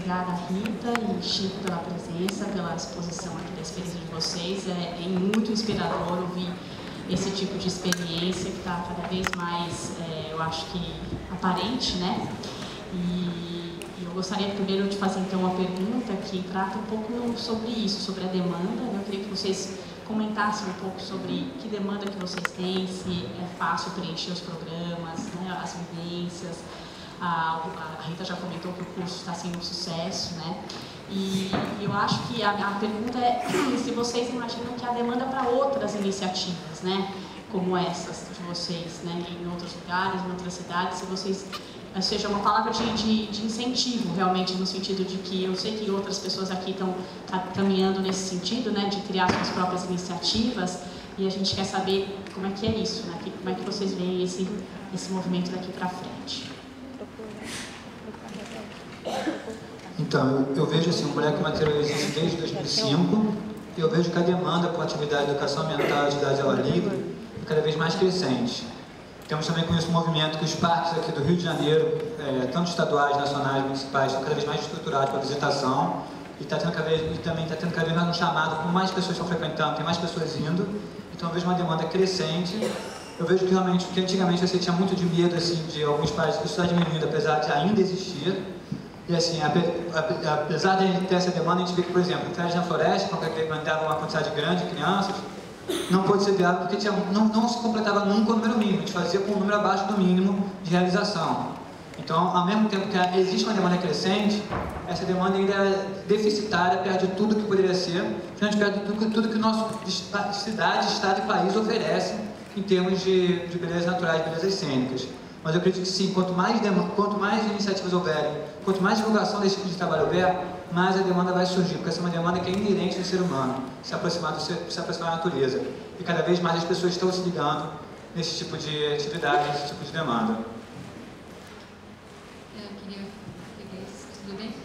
obrigada, Rita e Chico, pela presença, pela exposição aqui da experiência de vocês. É muito inspirador ouvir esse tipo de experiência que está cada vez mais, eu acho que, aparente, né? E eu gostaria primeiro de fazer então uma pergunta que trata um pouco sobre isso, sobre a demanda. Eu queria que vocês comentassem um pouco sobre que demanda que vocês têm, se é fácil preencher os programas, né, as vivências. A Rita já comentou que o curso está sendo um sucesso, né? E eu acho que a pergunta é se vocês imaginam que há demanda para outras iniciativas, né? Como essas de vocês, né? Em outros lugares, em outras cidades, se vocês... seja uma palavra de incentivo, realmente, no sentido de que eu sei que outras pessoas aqui estão caminhando nesse sentido, né? De criar suas próprias iniciativas, e a gente quer saber como é que é isso, né? Como é que vocês veem esse movimento daqui para frente. Então, eu vejo assim, o Moleque Material existe desde 2005, e eu vejo que a demanda por atividade de educação ambiental e atividade ao ar livre é cada vez mais crescente. Temos também com esse movimento que os parques aqui do Rio de Janeiro, tanto estaduais, nacionais, municipais, estão cada vez mais estruturados para visitação, e também está tendo cada vez mais um chamado, com mais pessoas estão frequentando, tem mais pessoas indo, então eu vejo uma demanda crescente. Eu vejo que realmente, que antigamente você tinha muito de medo assim, de alguns países, isso está diminuindo, apesar de ainda existir. E assim, apesar de a gente ter essa demanda, a gente vê que, por exemplo, Férias na Floresta, quando mandava uma quantidade grande de crianças, não pôde ser viável porque não se completava nunca o número mínimo, a gente fazia com um número abaixo do mínimo de realização. Então, ao mesmo tempo que existe uma demanda crescente, essa demanda ainda é deficitária, perto de tudo que poderia ser, perto de tudo que o nosso cidade, estado e país oferece em termos de belezas naturais, belezas cênicas. Mas eu acredito que sim, quanto mais iniciativas houverem, quanto mais divulgação desse tipo de trabalho houver, mais a demanda vai surgir, porque essa é uma demanda que é inerente do ser humano, se aproximar da natureza. E cada vez mais as pessoas estão se ligando nesse tipo de atividade, nesse tipo de demanda. Tudo bem?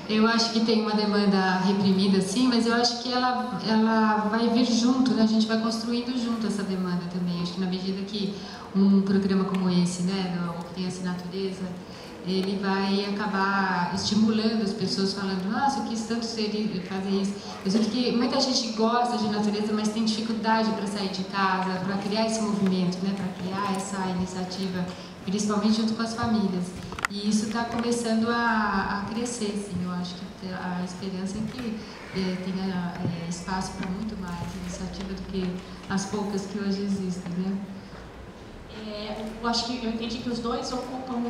Eu acho que tem uma demanda reprimida, sim, mas eu acho que ela vai vir junto, né? A gente vai construindo junto essa demanda também. Acho que na medida que um programa como esse, né, do Criança e Natureza, ele vai acabar estimulando as pessoas, falando, nossa, eu quis tanto fazer isso. Eu sinto que muita gente gosta de natureza, mas tem dificuldade para sair de casa, para criar esse movimento, né, para criar essa iniciativa, principalmente junto com as famílias. E isso está começando a crescer, sim. Eu acho que a esperança é que tenha espaço para muito mais iniciativa do que as poucas que hoje existem, né? Eu acho que eu entendi que os dois ocupam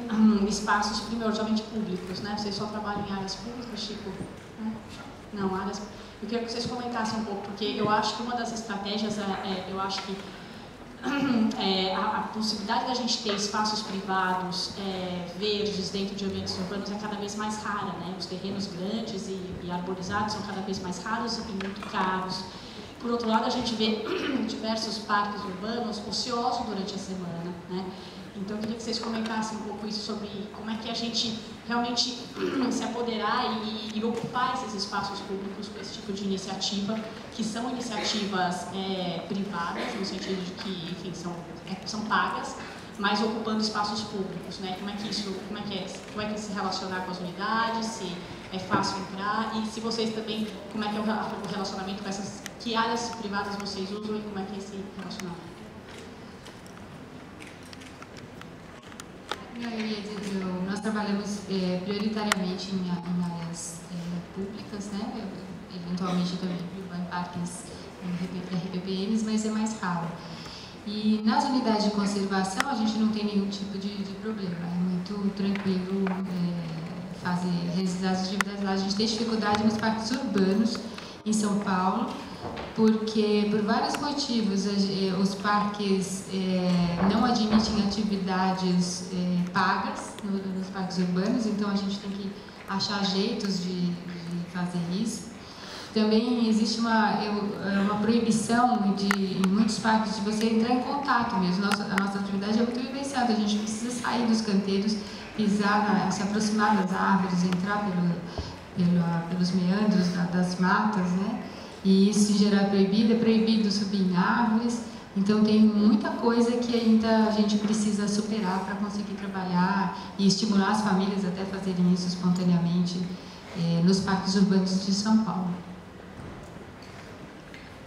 espaços primordialmente públicos, né? Vocês só trabalham em áreas públicas, Chico? Não, áreas... Eu queria que vocês comentassem um pouco, porque eu acho que uma das estratégias eu acho que a possibilidade da gente ter espaços privados verdes dentro de ambientes urbanos é cada vez mais rara, né? Os terrenos grandes e arborizados são cada vez mais raros e muito caros. Por outro lado, a gente vê diversos parques urbanos ociosos durante a semana, né? Então, eu queria que vocês comentassem um pouco isso sobre como é que a gente realmente se apoderar e ocupar esses espaços públicos com esse tipo de iniciativa, que são iniciativas privadas, no sentido de que, enfim, são pagas, mas ocupando espaços públicos, né? Como é que se relacionar com as unidades, se é fácil entrar, e se vocês também, como é que é o relacionamento com essas, que áreas privadas vocês usam e como é que é esse relacionamento? Nós trabalhamos prioritariamente em áreas públicas, né? Eventualmente também em parques RPPMs, mas é mais raro. E nas unidades de conservação a gente não tem nenhum tipo de problema, é muito tranquilo realizar as atividades lá. A gente tem dificuldade nos parques urbanos em São Paulo, porque por vários motivos os parques não admitem atividades pagas nos parques urbanos, então a gente tem que achar jeitos de fazer isso. Também existe uma proibição em muitos parques de você entrar em contato mesmo. A nossa atividade é muito vivenciada, a gente precisa sair dos canteiros, pisar, se aproximar das árvores, entrar pelos meandros das matas, né? E isso em geral é proibido subir em árvores, Então tem muita coisa que ainda a gente precisa superar para conseguir trabalhar e estimular as famílias até fazerem isso espontaneamente nos parques urbanos de São Paulo.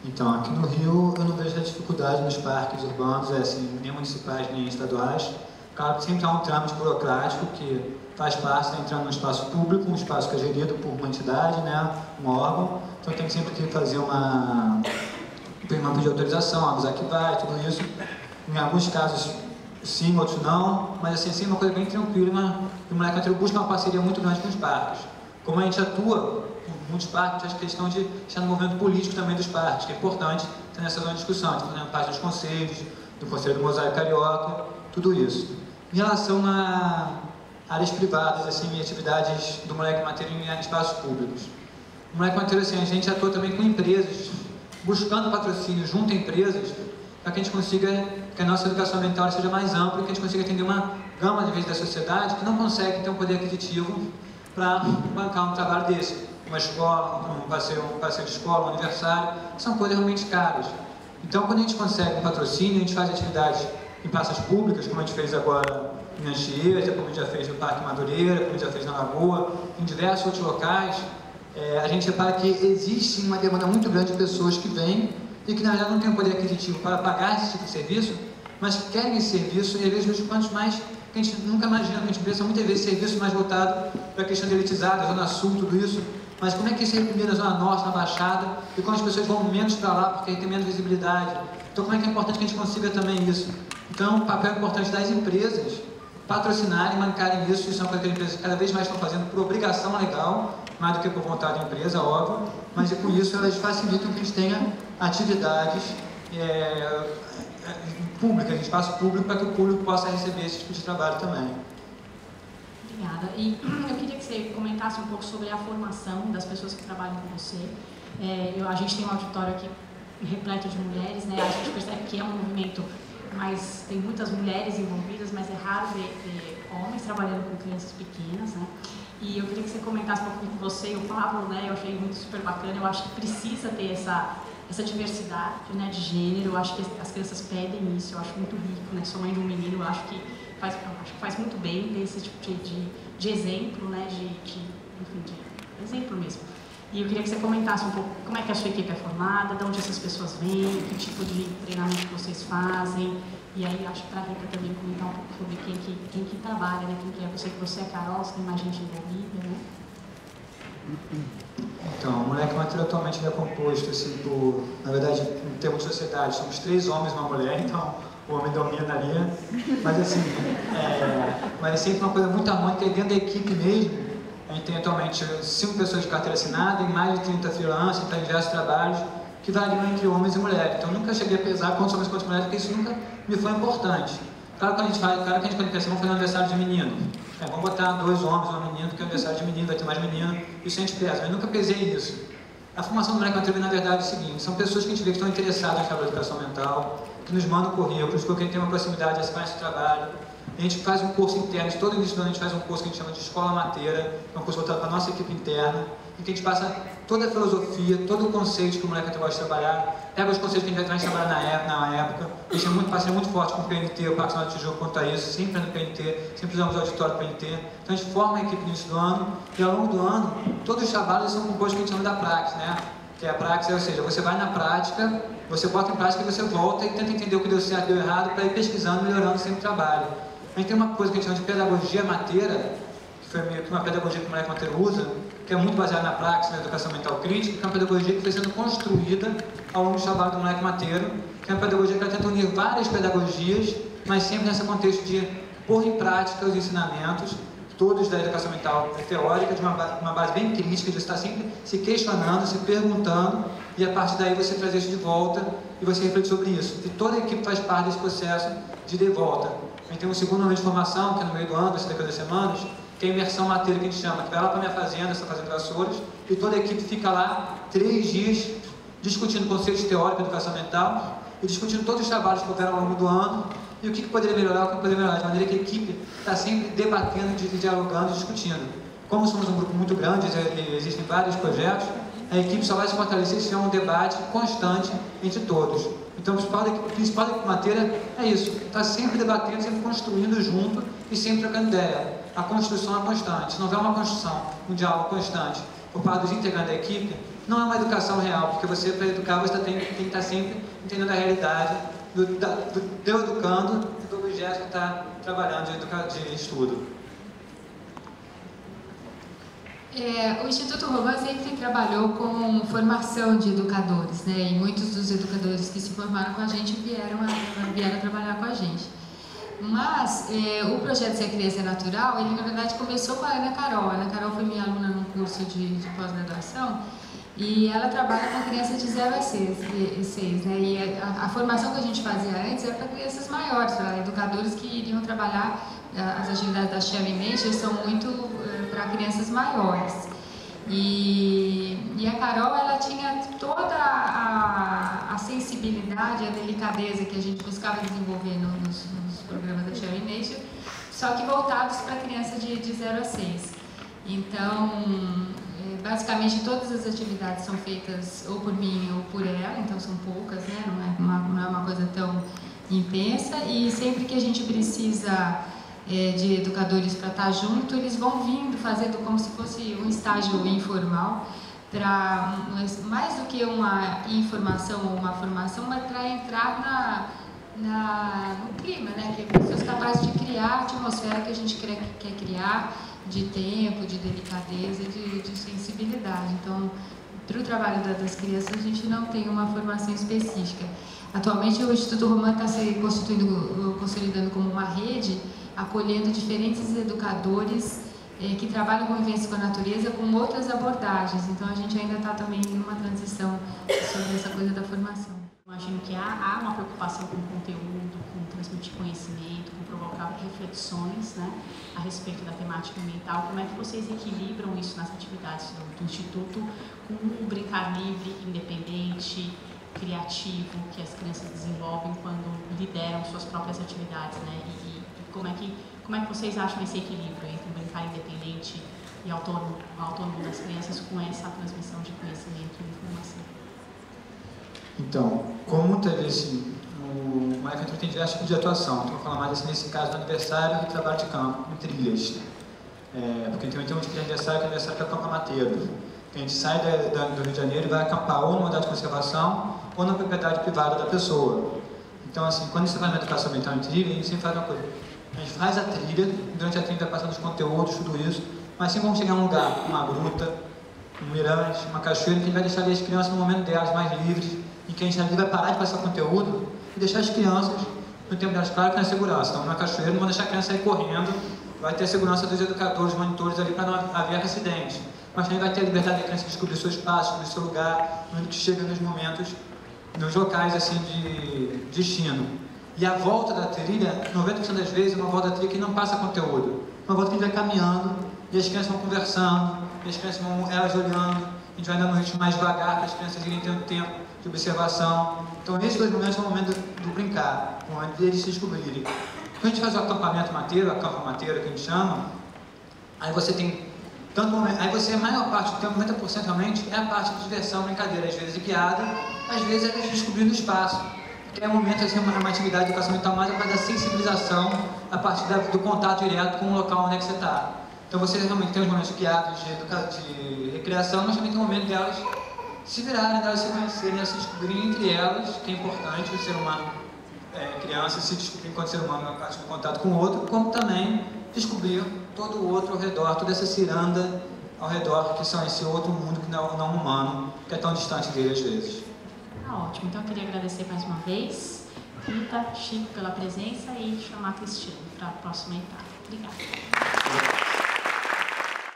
Então, aqui no Rio eu não vejo a dificuldade nos parques urbanos, assim, nem municipais nem estaduais. Claro que sempre há um trâmite burocrático que faz parte de entrar num espaço público, um espaço que é gerido por uma entidade, né, um órgão. Então tem sempre que fazer uma pedir de autorização, avisar que vai, tudo isso. Em alguns casos sim, outros não, mas assim é uma coisa bem tranquila. E o Moleque Matheiro busca uma parceria muito grande com os parques. Como a gente atua em muitos parques, a gente tem a questão de estar no movimento político também dos parques, que é importante ter nessa zona de discussão. A gente está fazendo parte dos conselhos, do Conselho do Mosaico Carioca, tudo isso. Em relação a áreas privadas, assim, e atividades do Moleque Matheiro em espaços públicos. O Moleque Matheiro, assim, a gente atua também com empresas, buscando patrocínio junto a empresas, para que a gente consiga, que a nossa educação ambiental seja mais ampla e que a gente consiga atender uma gama de vezes da sociedade que não consegue ter um poder aquisitivo para bancar um trabalho desse. Uma escola, um passeio de escola, um aniversário, são coisas realmente caras. Então, quando a gente consegue um patrocínio, a gente faz atividades em praças públicas, como a gente fez agora em Anchieta, como a gente já fez no Parque Madureira, como a gente já fez na Lagoa, em diversos outros locais, a gente repara que existe uma demanda muito grande de pessoas que vêm e que na verdade não têm o poder aquisitivo para pagar esse tipo de serviço, mas querem esse serviço e às vezes quantos mais que a gente nunca imagina, que a gente pensa muitas vezes serviço mais voltado para a questão de elitizada, Zona Sul, tudo isso, mas como é que isso é reprimido na Zona Norte, na Baixada, e como as pessoas vão menos para lá porque aí tem menos visibilidade. Então como é que é importante que a gente consiga também isso? Então o papel importante das empresas patrocinarem, bancarem isso é uma coisa que as empresas cada vez mais estão fazendo por obrigação legal, mais do que por vontade da empresa, óbvio, mas com isso elas facilitam que a gente tenha atividades públicas, em espaço público, para que o público possa receber esse tipo de trabalho também. Obrigada. E eu queria que você comentasse um pouco sobre a formação das pessoas que trabalham com você. A gente tem um auditório aqui repleto de mulheres, né? A gente percebe que é um movimento, mas tem muitas mulheres envolvidas, mas é raro ver homens trabalhando com crianças pequenas, né? E eu queria que você comentasse um pouco com você e o Pablo, né? Eu achei muito super bacana, eu acho que precisa ter essa diversidade, né, de gênero. Eu acho que as crianças pedem isso, eu acho muito rico, né? Sou mãe de um menino, eu acho que faz muito bem ter esse tipo de exemplo, né? Enfim, de exemplo mesmo. E eu queria que você comentasse um pouco como é que a sua equipe é formada, de onde essas pessoas vêm, que tipo de treinamento que vocês fazem. E aí acho que para a Rita também comentar um pouco sobre quem que trabalha, né? Quem que é. Eu sei que você é Carol, você tem mais gente envolvida, né? Então, o Moleque Matheiro atualmente é composto, assim, na verdade, em termos de sociedade, somos 3 homens e uma mulher, então o homem domina ali, mas assim, mas é sempre uma coisa muito harmônica e dentro da equipe mesmo. A gente tem atualmente 5 pessoas de carteira assinada e mais de 30 freelancers para diversos trabalhos que variam entre homens e mulheres. Então nunca cheguei a pesar quantos homens e quantas mulheres, porque isso nunca me foi importante. Claro que a gente quando pensa, vamos fazer um aniversário de menino. Vamos botar 2 homens e uma menina, porque é aniversário de menino, vai ter mais menino, isso a gente pesa, mas nunca pesei isso. A formação do Moleque Matheiro, na verdade, é o seguinte: são pessoas que a gente vê que estão interessadas na educação ambiental, que nos mandam currículos, porque a gente tem uma proximidade, assim, faz esse trabalho. A gente faz um curso interno, todo início do ano a gente faz um curso que a gente chama de Escola Mateira, que é um curso voltado para a nossa equipe interna, em que a gente passa toda a filosofia, todo o conceito que o Moleque Matheiro gosta de trabalhar, pega os conceitos que a gente vai trabalhar na época. A gente tem parceria muito forte com o PNT, o Parque Nacional de Tijuca quanto a isso, sempre no PNT, sempre usamos o auditório do PNT. Então a gente forma a equipe no início do ano, e ao longo do ano, todos os trabalhos são compostos que a gente chama da praxis, né? Que é a praxis, ou seja, você vai na prática, você bota em prática e você volta e tenta entender o que deu certo e deu errado para ir pesquisando, melhorando sempre o trabalho. A gente tem uma coisa que a gente chama de pedagogia mateira, que foi meio que uma pedagogia que o Moleque Matheiro usa, que é muito baseada na prática, na educação ambiental crítica, que é uma pedagogia que foi sendo construída ao longo do trabalho do Moleque Matheiro, que é uma pedagogia que ela tenta unir várias pedagogias, mas sempre nesse contexto de pôr em prática os ensinamentos, todos da educação ambiental teórica, de uma base bem crítica, de estar sempre se questionando, se perguntando, e a partir daí você trazer isso de volta e você refletir sobre isso. E toda a equipe faz parte desse processo de volta. A gente tem um segundo momento de formação, que é no meio do ano, daqui a 2 semanas, que é a imersão matéria que a gente chama, que vai lá para a minha fazenda, essa fazenda de Açores, e toda a equipe fica lá 3 dias discutindo conceitos teóricos de educação ambiental e discutindo todos os trabalhos que houveram ao longo do ano e o que poderia melhorar, o que poderia melhorar, de maneira que a equipe está sempre debatendo, dialogando e discutindo. Como somos um grupo muito grande, existem vários projetos, a equipe só vai se fortalecer se tiver um debate constante entre todos. Então, o principal da equipe mateira é isso, está sempre debatendo, sempre construindo junto e sempre trocando ideia. A construção é constante. Se não houver uma construção, um diálogo constante por parte dos integrantes da equipe, não é uma educação real, porque você, para educar, você tem que estar sempre entendendo a realidade do teu educando e do objeto que está trabalhando de estudo. O Instituto Roman sempre trabalhou com formação de educadores, né? E muitos dos educadores que se formaram com a gente vieram trabalhar com a gente. Mas o projeto Ser Criança Natural, ele na verdade começou com a Ana Carol. A Ana Carol foi minha aluna num curso de pós-graduação e ela trabalha com crianças de 0 a 6, né? E a formação que a gente fazia antes era para crianças maiores, para educadores que iriam trabalhar. As atividades da Sharing Nature são muito para crianças maiores. E a Carol, ela tinha toda a sensibilidade, a delicadeza que a gente buscava desenvolver nos programas da Sharing Nature, só que voltados para crianças de 0 a 6. Então, basicamente todas as atividades são feitas ou por mim ou por ela, então são poucas, né? Não é uma coisa tão intensa, e sempre que a gente precisa de educadores para estar junto, eles vão vindo fazendo como se fosse um estágio informal, mais do que uma informação ou uma formação, mas para entrar no clima, né? Que é pessoas capazes de criar a atmosfera que a gente quer criar, de tempo, de delicadeza, de sensibilidade. Então, para o trabalho das crianças, a gente não tem uma formação específica. Atualmente, o Instituto Roman está se consolidando como uma rede, acolhendo diferentes educadores que trabalham com vivência com a natureza, com outras abordagens. Então, a gente ainda está também em uma transição sobre essa coisa da formação. Imagino que há uma preocupação com o conteúdo, com transmitir conhecimento, com provocar reflexões, né, a respeito da temática ambiental. Como é que vocês equilibram isso nas atividades do Instituto com um brincar livre, independente, criativo, que as crianças desenvolvem quando lideram suas próprias atividades, né? E como é que vocês acham esse equilíbrio entre o brincar independente e autônomo das crianças com essa transmissão de conhecimento e informação? Então, como teve o Maicon tem diversos tipos de atuação, então vou falar mais nesse caso do aniversário e trabalho de campo, em trilhas. Porque também tem um tipo de aniversário que é o campo amateiro. A gente sai do Rio de Janeiro e vai acampar ou numa unidade de conservação ou na propriedade privada da pessoa. Então, assim, quando você faz uma educação ambiental em trilha, a gente sempre faz uma coisa. A gente faz a trilha, durante a trilha vai passando os conteúdos, tudo isso, mas sempre vamos chegar a um lugar, uma gruta, um mirante, uma cachoeira, que a gente vai deixar ali as crianças no momento delas mais livres, em que a gente vai parar de passar conteúdo e deixar as crianças no tempo delas, claro que na segurança. Então, na cachoeira, não vão deixar a criança sair correndo, vai ter a segurança dos educadores, monitores ali para não haver acidente. Mas também vai ter a liberdade da criança de descobrir seu espaço, descobrir seu lugar, onde chega nos momentos, nos locais assim de destino. E a volta da trilha, 90% das vezes, é uma volta da trilha que não passa conteúdo. Uma volta que a gente vai caminhando, e as crianças vão conversando, e as crianças vão elas olhando, a gente vai andando no ritmo mais devagar, para as crianças irem tendo tempo de observação. Então, esses dois momentos são o momento do brincar, o momento deles se descobrirem. Quando a gente faz o acampamento mateiro, a campa mateira que a gente chama, aí você tem aí você, a maior parte do tempo, 90% realmente, é a parte de diversão, brincadeira, às vezes guiada, às vezes é descobrindo o espaço. Que é um momento, assim, uma atividade de educação ambiental mais a parte da sensibilização, a partir do contato direto com o local onde é que você está. Então você realmente tem os momentos guiados de recreação, mas também tem o momento delas se virarem, delas se conhecerem, delas se descobrirem entre elas, que é importante o ser humano, criança, se descobrir enquanto ser humano na parte do contato com o outro, como também descobrir todo o outro ao redor, toda essa ciranda ao redor, que são esse outro mundo que não humano, que é tão distante dele às vezes. Tá ótimo, então eu queria agradecer mais uma vez, Rita, Chico pela presença e chamar a Cristina para a próxima etapa. Obrigada.